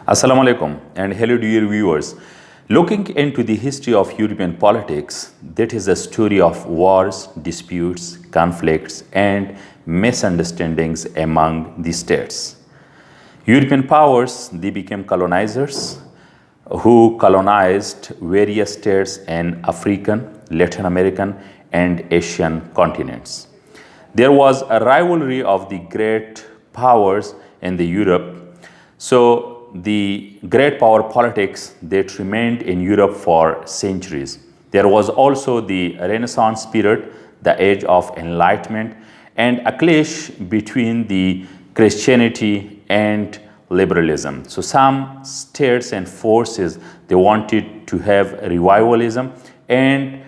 Assalamu alaikum and hello dear viewers. Looking into the history of European politics, that is a story of wars, disputes, conflicts and misunderstandings among the states. European powers, they became colonizers who colonized various states in African, Latin American and Asian continents. There was a rivalry of the great powers in the Europe. So the great power politics that remained in Europe for centuries. There was also the Renaissance period, the age of enlightenment, and a clash between the Christianity and liberalism. So some states and forces, they wanted to have revivalism and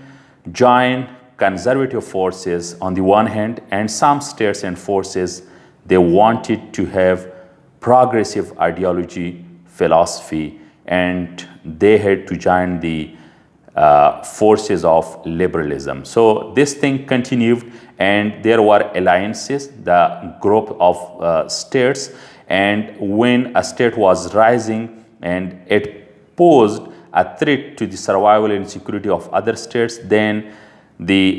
join conservative forces on the one hand, and some states and forces, they wanted to have progressive ideology, philosophy, and they had to join the forces of liberalism. So this thing continued, and there were alliances, the group of states, and when a state was rising and it posed a threat to the survival and security of other states, then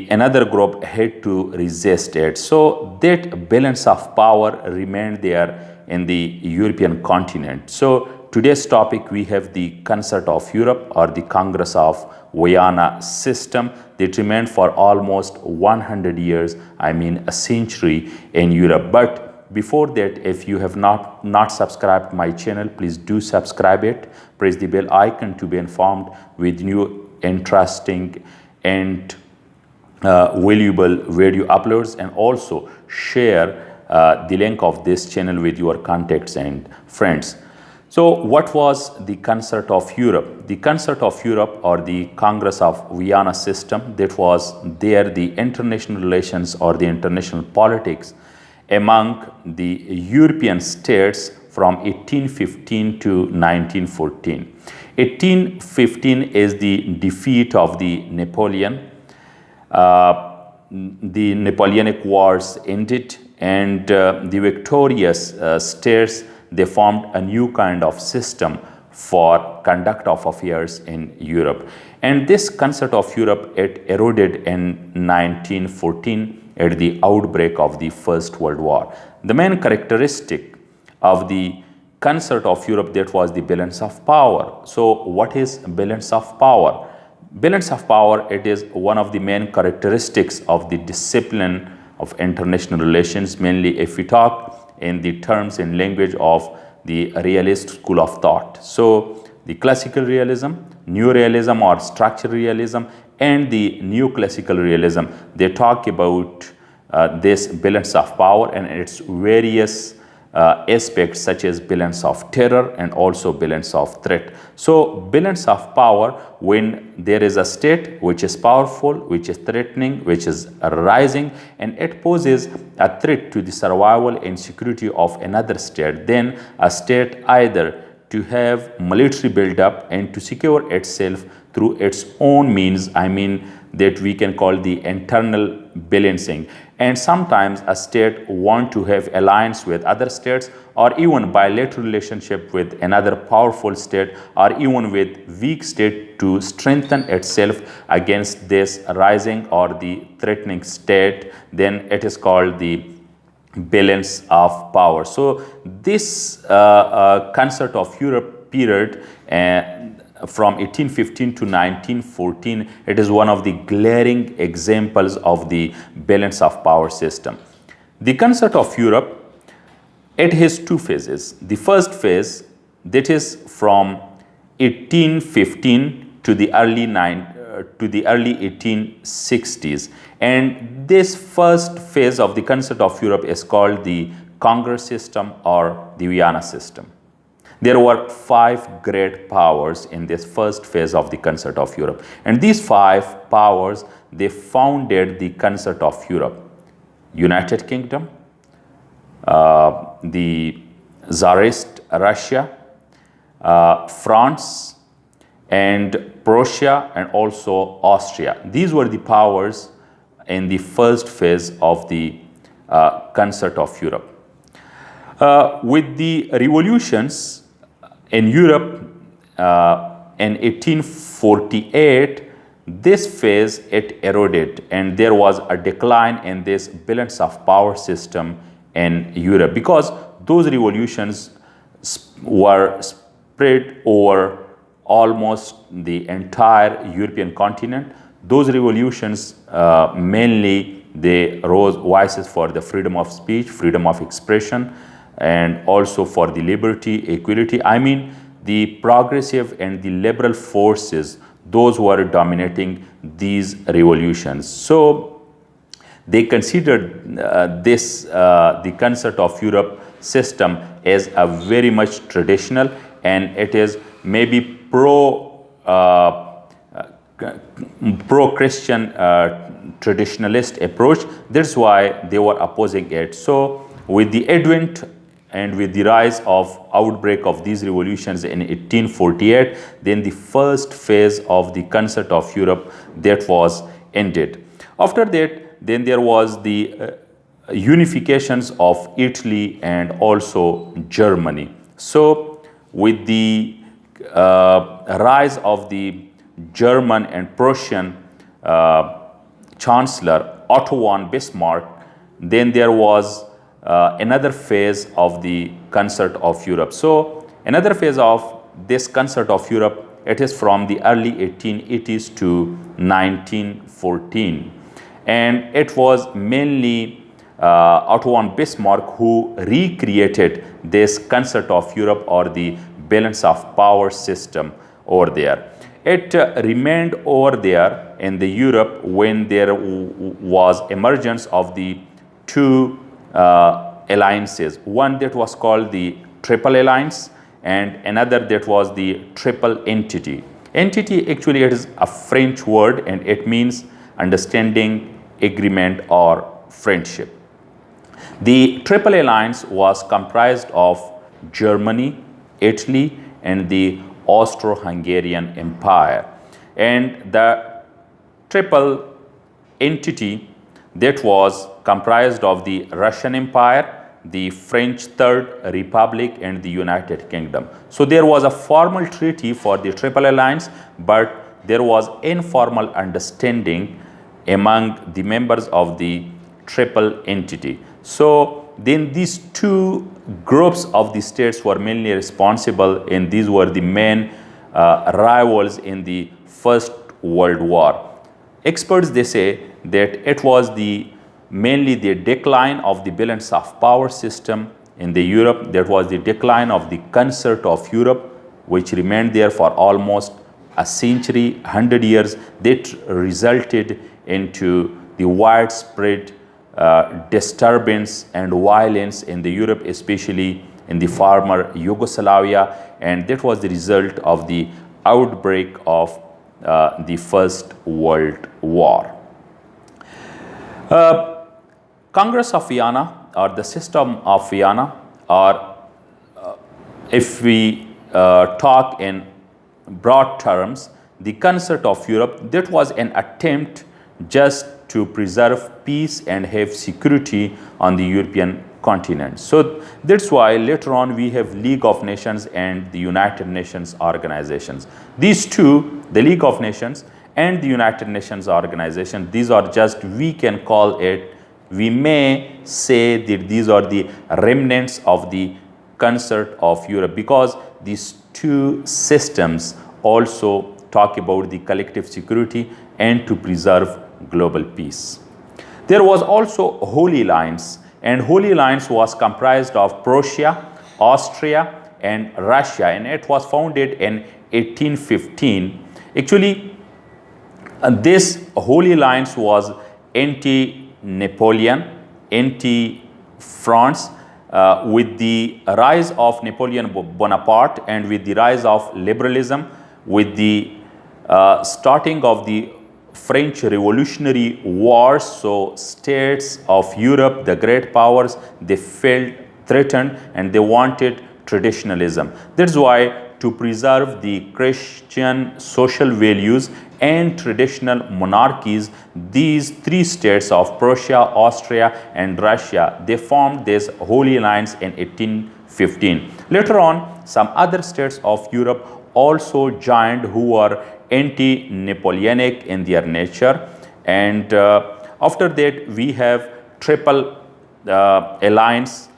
another group had to resist it. So that balance of power remained there in the European continent. So today's topic, we have the Concert of Europe, or the Congress of Vienna system that remained for almost 100 years, I mean a century in Europe. But before that, if you have not subscribed my channel, please do subscribe it. Press the bell icon to be informed with new interesting and valuable video uploads, and also share the link of this channel with your contacts and friends. So what was the Concert of Europe? The Concert of Europe, or the Congress of Vienna system, that was there the international relations or the international politics among the European states from 1815 to 1914. 1815 is the defeat of the Napoleon. The Napoleonic Wars ended, and the victorious states, they formed a new kind of system for conduct of affairs in Europe. And this Concert of Europe, it eroded in 1914 at the outbreak of the First World War. The main characteristic of the Concert of Europe, that was the balance of power. So what is balance of power? Balance of power, it is one of the main characteristics of the discipline of international relations, mainly if we talk in the terms and language of the realist school of thought. So the classical realism, new realism or structural realism, and the neoclassical realism, they talk about this balance of power and its various aspects, such as balance of terror and also balance of threat. So balance of power, when there is a state which is powerful, which is threatening, which is rising, and it poses a threat to the survival and security of another state, then a state either to have military build-up and to secure itself through its own means, I mean that we can call the internal balancing. And sometimes a state want to have alliance with other states, or even bilateral relationship with another powerful state, or even with weak state to strengthen itself against this rising or the threatening state. Then it is called the balance of power. So this Concert of Europe period from 1815 to 1914, it is one of the glaring examples of the balance of power system. The Concert of Europe, it has two phases. The first phase, that is from 1815 to the early 1860s, and this first phase of the Concert of Europe is called the Congress system or the Vienna system. There were 5 great powers in this first phase of the Concert of Europe, and these 5 powers, they founded the Concert of Europe: United Kingdom, the Tsarist Russia, France, and Prussia, and also Austria. These were the powers in the first phase of the Concert of Europe. With the revolutions in Europe in 1848, this phase it eroded, and there was a decline in this balance of power system in Europe, because those revolutions were spread over almost the entire European continent. Those revolutions mainly they rose voices for the freedom of speech, freedom of expression, and also for the liberty, equality. I mean, the progressive and the liberal forces, those who are dominating these revolutions. So they considered the concept of Europe system as a very much traditional, and it is maybe pro-Christian traditionalist approach. That's why they were opposing it. So with the advent and with the rise of outbreak of these revolutions in 1848, then the first phase of the concept of Europe that was ended. After that, then there was the unifications of Italy and also Germany. So with the rise of the German and Prussian Chancellor Otto von Bismarck, then there was another phase of the concept of Europe. So another phase of this concept of Europe, it is from the early 1880s to 1914, and it was mainly Otto von Bismarck who recreated this concept of Europe, or the balance of power system over there. It remained over there in the Europe when there was emergence of the two alliances, one that was called the Triple Alliance and another that was the Triple Entity. Entity, actually it is a French word, and it means understanding, agreement, or friendship. The Triple Alliance was comprised of Germany, Italy, and the Austro-Hungarian Empire. And the Triple Entity that was comprised of the Russian Empire, the French Third Republic, and the United Kingdom. So there was a formal treaty for the Triple Alliance, but there was informal understanding among the members of the Triple Entity. So then these two groups of the states were mainly responsible, and these were the main rivals in the First World War. Experts, they say that it was mainly the decline of the balance of power system in the Europe. That was the decline of the concept of Europe, which remained there for almost a century, 100 years, that resulted into the widespread disturbance and violence in the Europe, especially in the former Yugoslavia, and that was the result of the outbreak of the First World War. Congress of Vienna, or the system of Vienna, or if we talk in broad terms, the concept of Europe, that was an attempt just to preserve peace and have security on the European continent. So that's why later on we have League of Nations and the United Nations organizations. These two, the League of Nations and the United Nations organization, these are just, we can call it, we may say that these are the remnants of the concept of Europe, because these two systems also talk about the collective security and to preserve global peace. There was also Holy Alliance, and Holy Alliance was comprised of Prussia, Austria, and Russia, and it was founded in 1815. Actually, this Holy Alliance was anti-Napoleon, anti-France. With the rise of Napoleon Bonaparte and with the rise of liberalism, with the starting of the French Revolutionary Wars, so states of Europe, the great powers, they felt threatened and they wanted traditionalism. That's why, to preserve the Christian social values and traditional monarchies, these three states of Prussia, Austria, and Russia, they formed this Holy Alliance in 1815. Later on, some other states of Europe also joined who were anti-Napoleonic in their nature. And after that, we have triple alliance,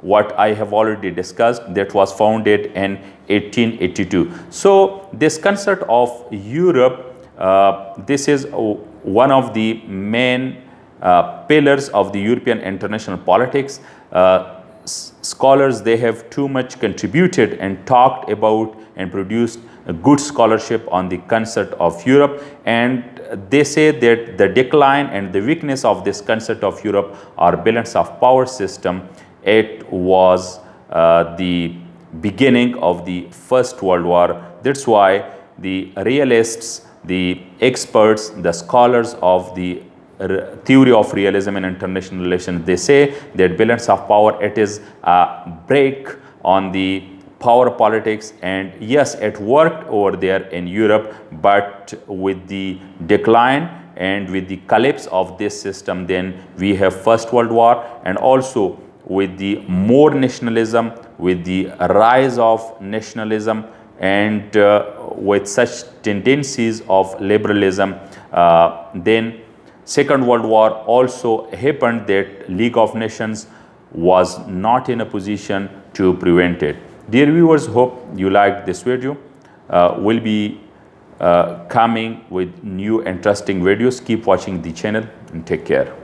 what I have already discussed, that was founded in 1882. So this concept of Europe, this is one of the main pillars of the European international politics. Scholars, they have too much contributed and talked about and produced a good scholarship on the concept of Europe, and they say that the decline and the weakness of this concept of Europe or balance of power system, it was the beginning of the First World War. That's why the realists, the experts, the scholars of the theory of realism in international relations, they say that balance of power, it is a break on the power politics, and yes, it worked over there in Europe, but with the decline and with the collapse of this system, then we have First World War, and also with the more nationalism, with the rise of nationalism, and with such tendencies of liberalism, then Second World War also happened, that League of Nations was not in a position to prevent it. Dear viewers, hope you liked this video. We'll be coming with new interesting videos. Keep watching the channel and take care.